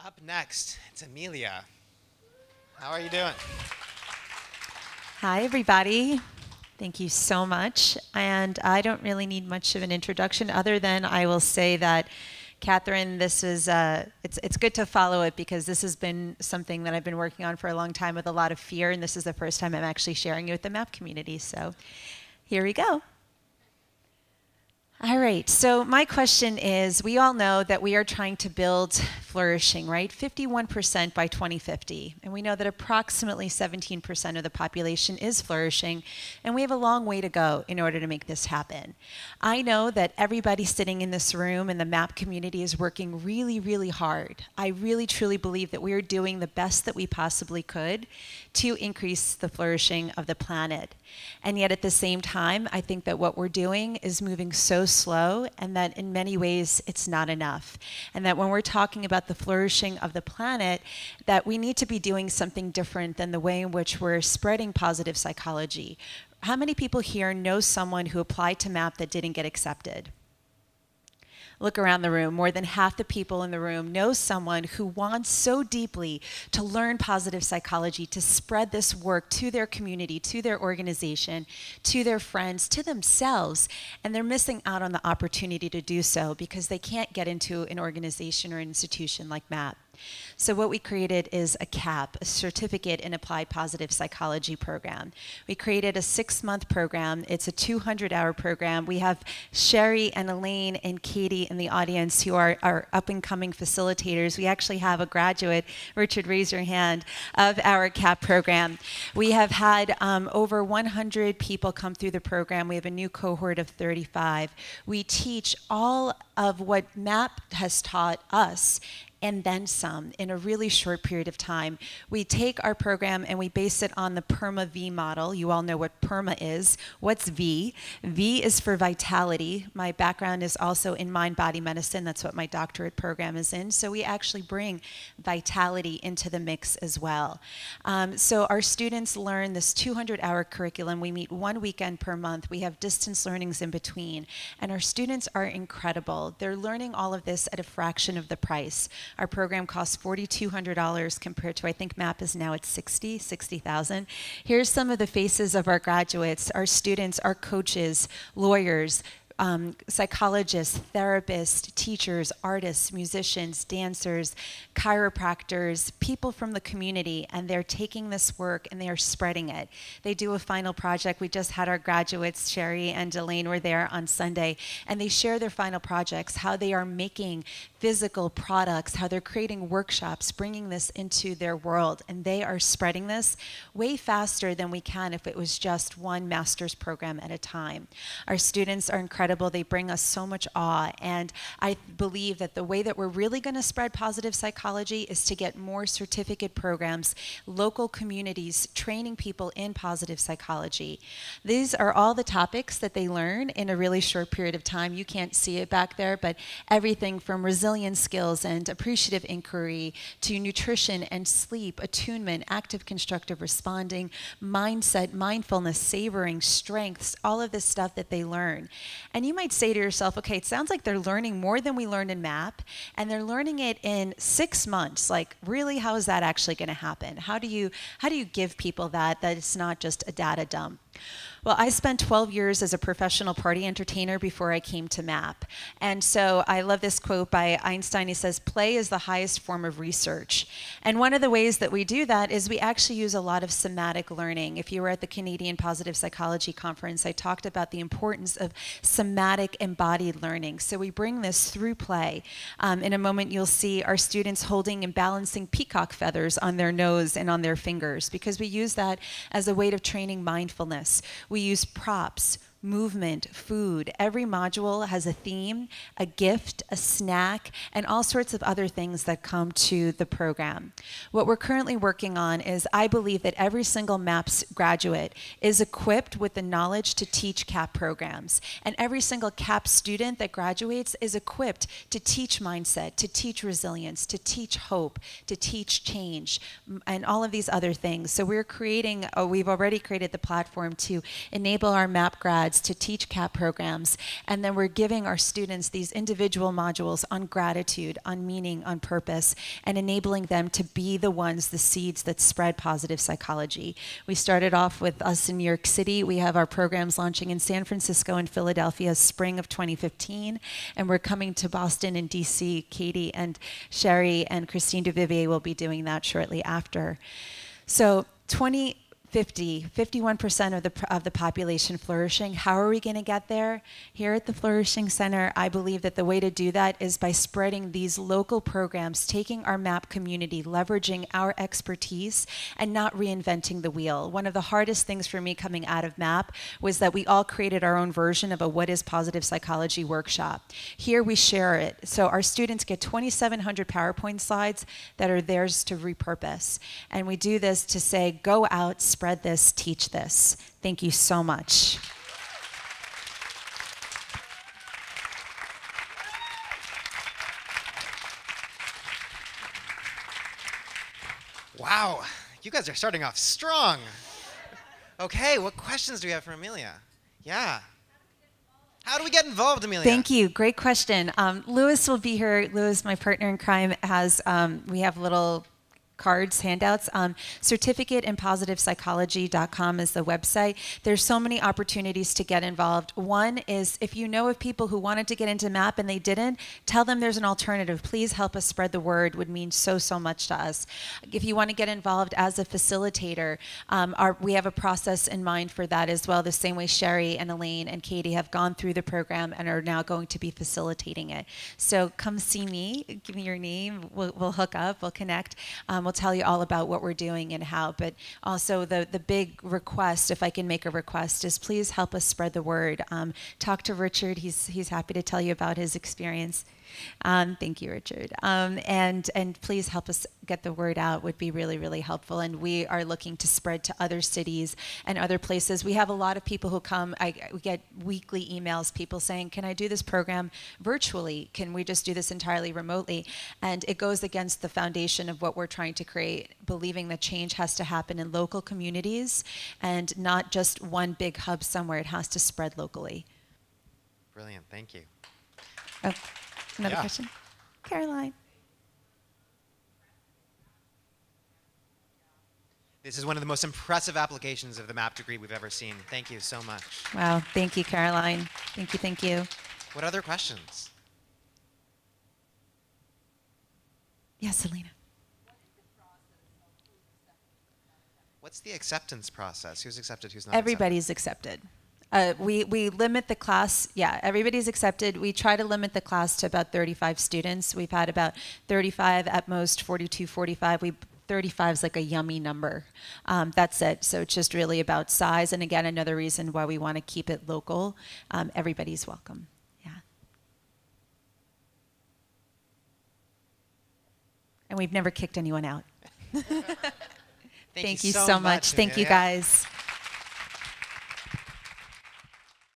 Up next, it's Emiliya. How are you doing? Hi, everybody. Thank you so much. And I don't really need much of an introduction other than I will say that, Catherine, this is it's good to follow it because this has been something that I've been working on for a long time with a lot of fear, and this is the first time I'm actually sharing it with the MAPP community. So here we go. All right, so my question is, we all know that we are trying to build flourishing, right? 51% by 2050. And we know that approximately 17% of the population is flourishing, and we have a long way to go in order to make this happen. I know that everybody sitting in this room in the MAPP community is working really, really hard. I really, truly believe that we are doing the best that we possibly could to increase the flourishing of the planet. And yet at the same time, I think that what we're doing is moving so slow, and that in many ways it's not enough. And that when we're talking about the flourishing of the planet, that we need to be doing something different than the way in which we're spreading positive psychology. How many people here know someone who applied to MAPP that didn't get accepted? Look around the room. More than half the people in the room know someone who wants so deeply to learn positive psychology, to spread this work to their community, to their organization, to their friends, to themselves, and they're missing out on the opportunity to do so because they can't get into an organization or institution like MAPP. So what we created is a CAP, a Certificate in Applied Positive Psychology program. We created a 6-month program. It's a 200-hour program. We have Sherry and Elaine and Katie in the audience who are our up-and-coming facilitators. We actually have a graduate, Richard, raise your hand, of our CAP program. We have had over 100 people come through the program. We have a new cohort of 35. We teach all of what MAPP has taught us and then some in a really short period of time. We take our program and we base it on the PERMA V model. You all know what PERMA is. What's V? V is for vitality. My background is also in mind-body medicine. That's what my doctorate program is in. So we actually bring vitality into the mix as well. So our students learn this 200-hour curriculum. We meet 1 weekend per month. We have distance learnings in between. And our students are incredible. They're learning all of this at a fraction of the price. Our program costs $4,200 compared to, I think MAPP is now at $60,000. Here's some of the faces of our graduates, our students, our coaches, lawyers, psychologists, therapists, teachers, artists, musicians, dancers, chiropractors, people from the community, and they're taking this work and they are spreading it. They do a final project. We just had our graduates, Sherry and Elaine were there on Sunday, and they share their final projects, how they are making physical products, how they're creating workshops, bringing this into their world, and they are spreading this way faster than we can if it was just one master's program at a time. Our students are incredible. They bring us so much awe, and I believe that the way that we're really going to spread positive psychology is to get more certificate programs, local communities training people in positive psychology. These are all the topics that they learn in a really short period of time. You can't see it back there, but everything from resilience skills and appreciative inquiry to nutrition and sleep, attunement, active constructive responding, mindset, mindfulness, savoring, strengths, all of this stuff that they learn. And you might say to yourself, okay, it sounds like they're learning more than we learned in MAPP, and they're learning it in 6 months. Like, really, how is that actually going to happen? How do you give people that it's not just a data dump? Well, I spent 12 years as a professional party entertainer before I came to MAPP. And so I love this quote by Einstein. He says, play is the highest form of research. And one of the ways that we do that is we actually use a lot of somatic learning. If you were at the Canadian Positive Psychology Conference, I talked about the importance of somatic embodied learning. So we bring this through play. In a moment, you'll see our students holding and balancing peacock feathers on their nose and on their fingers, because we use that as a way of training mindfulness. We use props, movement, food. Every module has a theme, a gift, a snack, and all sorts of other things that come to the program. What we're currently working on is, I believe that every single MAPP's graduate is equipped with the knowledge to teach CAP programs. And every single CAP student that graduates is equipped to teach mindset, to teach resilience, to teach hope, to teach change, and all of these other things. So we're creating, we've already created the platform to enable our MAPP grads undergrads to teach CAP programs. And then we're giving our students these individual modules on gratitude, on meaning, on purpose, and enabling them to be the ones, the seeds that spread positive psychology. We started off with us in New York City. We have our programs launching in San Francisco and Philadelphia spring of 2015. And we're coming to Boston and DC. Katie and Sherry and Christine Duvivier will be doing that shortly after. So 50, 51% of the population flourishing. How are we going to get there? Here at the Flourishing Center, I believe that the way to do that is by spreading these local programs, taking our MAPP community, leveraging our expertise, and not reinventing the wheel. One of the hardest things for me coming out of MAPP was that we all created our own version of a What is Positive Psychology workshop. Here we share it. So our students get 2,700 PowerPoint slides that are theirs to repurpose. And we do this to say, go out, spread this, teach this. Thank you so much. Wow, you guys are starting off strong. Okay, what questions do we have for Emiliya? Yeah. How do we get involved, Emiliya? Thank you. Great question. Louis will be here. Louis, my partner in crime, has, we have little cards, handouts. Certificateinpositivepsychology.com is the website. There's so many opportunities to get involved. One is if you know of people who wanted to get into MAPP and they didn't, tell them there's an alternative. Please help us spread the word. Would mean so, so much to us. If you want to get involved as a facilitator, we have a process in mind for that as well, the same way Sherry and Elaine and Katie have gone through the program and are now going to be facilitating it. So come see me, give me your name, we'll hook up, we'll connect. We'll tell you all about what we're doing and how, but also the big request, if I can make a request, is please help us spread the word. Talk to Richard. He's happy to tell you about his experience. Thank you, Richard. And please help us get the word out would be really, really helpful. And we are looking to spread to other cities and other places. We have a lot of people who come. We get weekly emails, people saying, can I do this program virtually? Can we just do this entirely remotely? And it goes against the foundation of what we're trying to create, believing that change has to happen in local communities and not just one big hub somewhere. It has to spread locally. Brilliant. Thank you. Oh. Another question? Caroline. This is one of the most impressive applications of the MAPP degree we've ever seen. Thank you so much. Wow. Thank you, Caroline. Thank you. Thank you. What other questions? Yes, Selena. What's the acceptance process? Who's accepted, who's not Everybody's accepted. We limit the class, everybody's accepted. We try to limit the class to about 35 students. We've had about 35, at most 42, 45. 35 is like a yummy number. That's it. So it's just really about size. And again, another reason why we want to keep it local. Everybody's welcome. Yeah. And we've never kicked anyone out. Thank you so much. Thank you, guys.